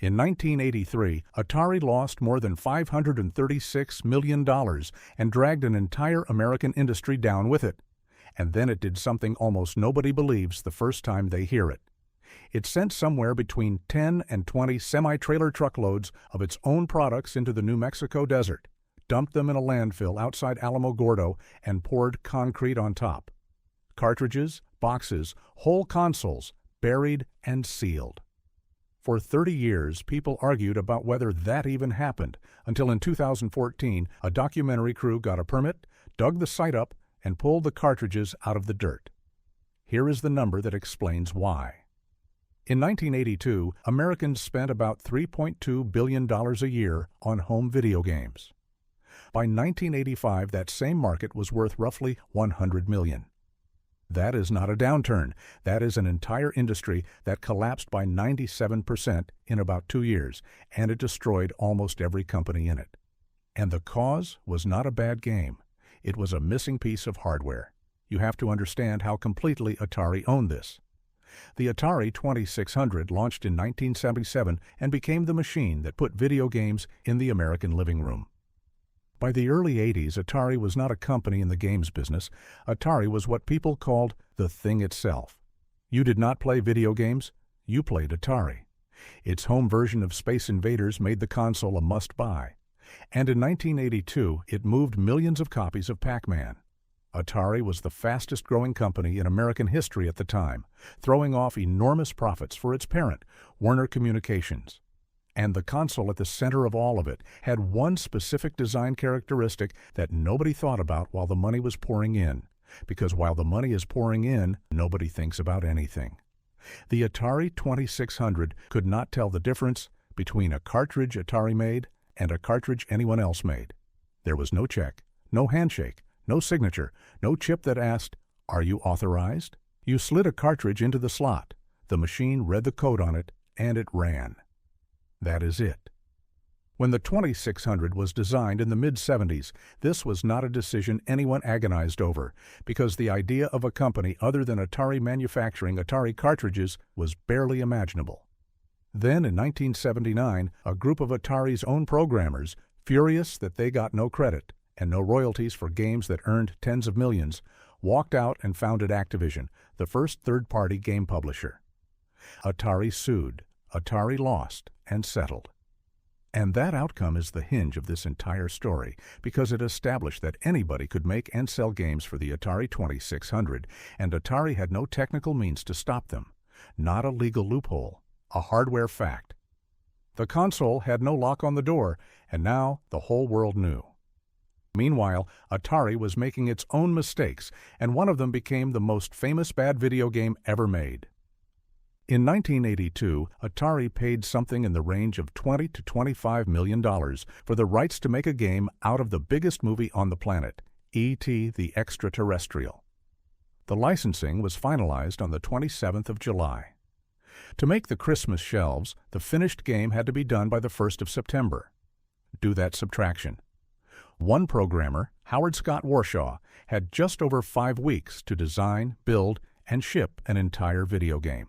In 1983, Atari lost more than $536 million and dragged an entire American industry down with it. And then it did something almost nobody believes the first time they hear it. It sent somewhere between 10 and 20 semi-trailer truckloads of its own products into the New Mexico desert, dumped them in a landfill outside Alamogordo, and poured concrete on top. Cartridges, boxes, whole consoles, buried and sealed. For 30 years, people argued about whether that even happened, until in 2014, a documentary crew got a permit, dug the site up, and pulled the cartridges out of the dirt. Here is the number that explains why. In 1982, Americans spent about $3.2 billion a year on home video games. By 1985, that same market was worth roughly $100 million. That is not a downturn. That is an entire industry that collapsed by 97% in about 2 years, and it destroyed almost every company in it. And the cause was not a bad game. It was a missing piece of hardware. You have to understand how completely Atari owned this. The Atari 2600 launched in 1977 and became the machine that put video games in the American living room. By the early 80s, Atari was not a company in the games business. Atari was what people called the thing itself. You did not play video games, you played Atari. Its home version of Space Invaders made the console a must-buy. And in 1982, it moved millions of copies of Pac-Man. Atari was the fastest-growing company in American history at the time, throwing off enormous profits for its parent, Warner Communications. And the console at the center of all of it had one specific design characteristic that nobody thought about while the money was pouring in, because while the money is pouring in, nobody thinks about anything. The Atari 2600 could not tell the difference between a cartridge Atari made and a cartridge anyone else made. There was no check, no handshake, no signature, no chip that asked, "Are you authorized?" You slid a cartridge into the slot, the machine read the code on it, and it ran. That is it. When the 2600 was designed in the mid-70s, this was not a decision anyone agonized over, because the idea of a company other than Atari manufacturing Atari cartridges was barely imaginable. Then, in 1979, a group of Atari's own programmers, furious that they got no credit and no royalties for games that earned tens of millions, walked out and founded Activision, the first third-party game publisher. Atari sued, Atari lost, and settled. And that outcome is the hinge of this entire story, because it established that anybody could make and sell games for the Atari 2600, and Atari had no technical means to stop them. Not a legal loophole, a hardware fact. The console had no lock on the door, and now the whole world knew. Meanwhile, Atari was making its own mistakes, and one of them became the most famous bad video game ever made. In 1982, Atari paid something in the range of $20 to $25 million for the rights to make a game out of the biggest movie on the planet, E.T. the Extraterrestrial. The licensing was finalized on the 27th of July. To make the Christmas shelves, the finished game had to be done by the 1st of September. Do that subtraction. One programmer, Howard Scott Warshaw, had just over 5 weeks to design, build, and ship an entire video game,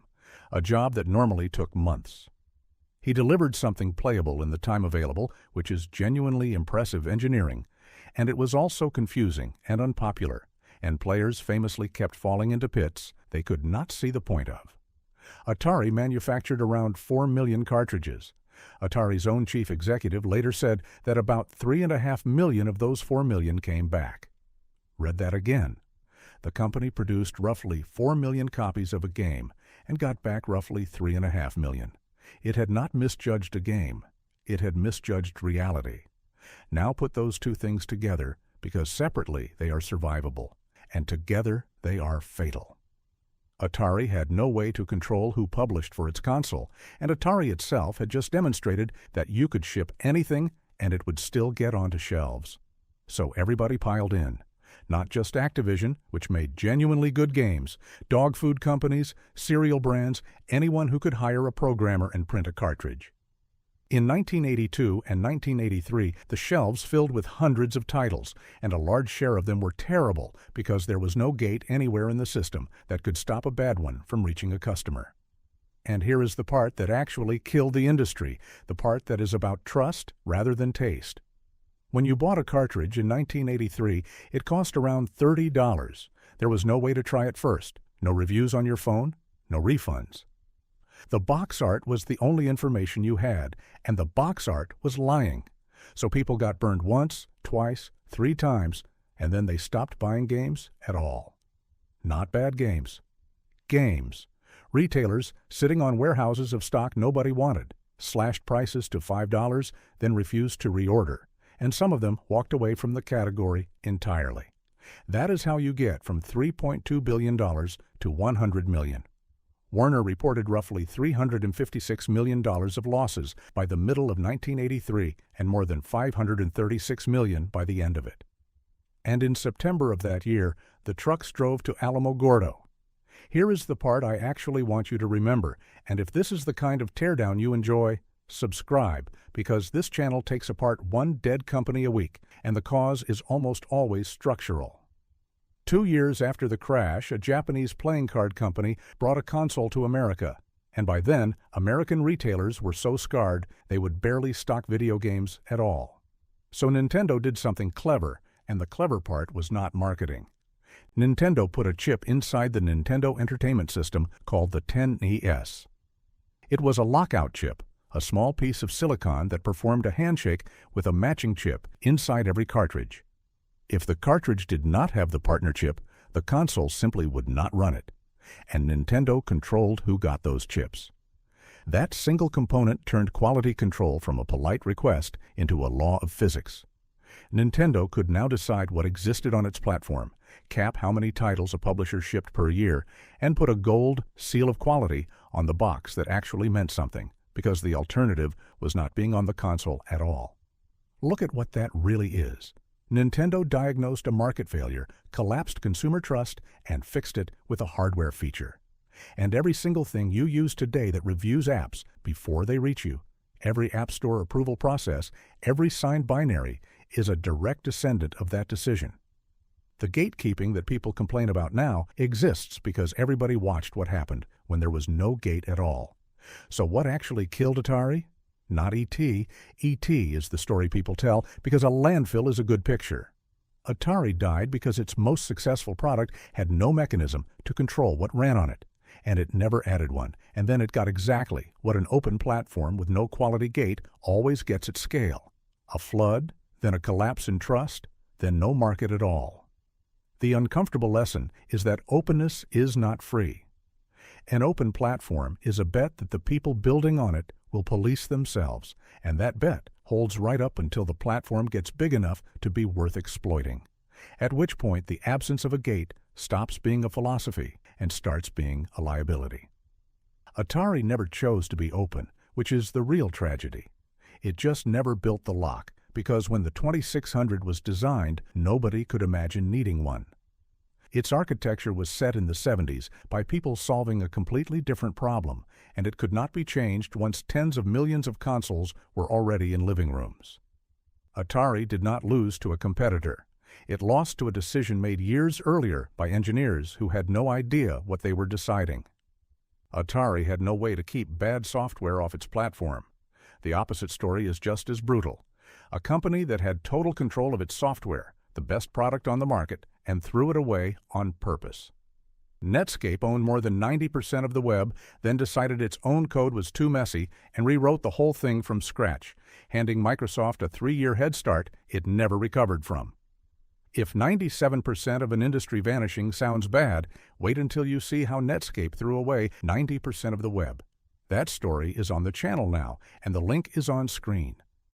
a job that normally took months. He delivered something playable in the time available, which is genuinely impressive engineering, and it was also confusing and unpopular, and players famously kept falling into pits they could not see the point of. Atari manufactured around 4 million cartridges. Atari's own chief executive later said that about 3.5 million of those 4 million came back. Read that again. The company produced roughly 4 million copies of a game and got back roughly 3.5 million. It had not misjudged a game. It had misjudged reality. Now put those two things together, because separately they are survivable, and together they are fatal. Atari had no way to control who published for its console, and Atari itself had just demonstrated that you could ship anything and it would still get onto shelves. So everybody piled in. Not just Activision, which made genuinely good games, dog food companies, cereal brands, anyone who could hire a programmer and print a cartridge. In 1982 and 1983, the shelves filled with hundreds of titles, and a large share of them were terrible because there was no gate anywhere in the system that could stop a bad one from reaching a customer. And here is the part that actually killed the industry, the part that is about trust rather than taste. When you bought a cartridge in 1983, it cost around $30. There was no way to try it first, no reviews on your phone, no refunds. The box art was the only information you had, and the box art was lying. So people got burned once, twice, 3 times, and then they stopped buying games at all. Not bad games. Games. Retailers sitting on warehouses of stock nobody wanted, slashed prices to $5, then refused to reorder, and some of them walked away from the category entirely. That is how you get from $3.2 billion to $100 million. Warner reported roughly $356 million of losses by the middle of 1983 and more than $536 million by the end of it. And in September of that year, the trucks drove to Alamogordo. Here is the part I actually want you to remember, and if this is the kind of teardown you enjoy, subscribe, because this channel takes apart one dead company a week, and the cause is almost always structural. 2 years after the crash, a Japanese playing card company brought a console to America, and by then, American retailers were so scarred they would barely stock video games at all. So Nintendo did something clever, and the clever part was not marketing. Nintendo put a chip inside the Nintendo Entertainment System called the 10ES. It was a lockout chip, a small piece of silicon that performed a handshake with a matching chip inside every cartridge. If the cartridge did not have the partner chip, the console simply would not run it, and Nintendo controlled who got those chips. That single component turned quality control from a polite request into a law of physics. Nintendo could now decide what existed on its platform, cap how many titles a publisher shipped per year, and put a gold seal of quality on the box that actually meant something, because the alternative was not being on the console at all. Look at what that really is. Nintendo diagnosed a market failure, collapsed consumer trust, and fixed it with a hardware feature. And every single thing you use today that reviews apps before they reach you, every App Store approval process, every signed binary, is a direct descendant of that decision. The gatekeeping that people complain about now exists because everybody watched what happened when there was no gate at all. So what actually killed Atari? Not E.T. E.T. is the story people tell because a landfill is a good picture. Atari died because its most successful product had no mechanism to control what ran on it, and it never added one, and then it got exactly what an open platform with no quality gate always gets at scale: a flood, then a collapse in trust, then no market at all. The uncomfortable lesson is that openness is not free. An open platform is a bet that the people building on it will police themselves, and that bet holds right up until the platform gets big enough to be worth exploiting, at which point the absence of a gate stops being a philosophy and starts being a liability. Atari never chose to be open, which is the real tragedy. It just never built the lock, because when the 2600 was designed, nobody could imagine needing one. Its architecture was set in the 70s by people solving a completely different problem, and it could not be changed once tens of millions of consoles were already in living rooms. Atari did not lose to a competitor. It lost to a decision made years earlier by engineers who had no idea what they were deciding. Atari had no way to keep bad software off its platform. The opposite story is just as brutal. A company that had total control of its software, the best product on the market, and threw it away on purpose. Netscape owned more than 90% of the web, then decided its own code was too messy and rewrote the whole thing from scratch, handing Microsoft a 3-year head start it never recovered from. If 97% of an industry vanishing sounds bad, wait until you see how Netscape threw away 90% of the web. That story is on the channel now, and the link is on screen.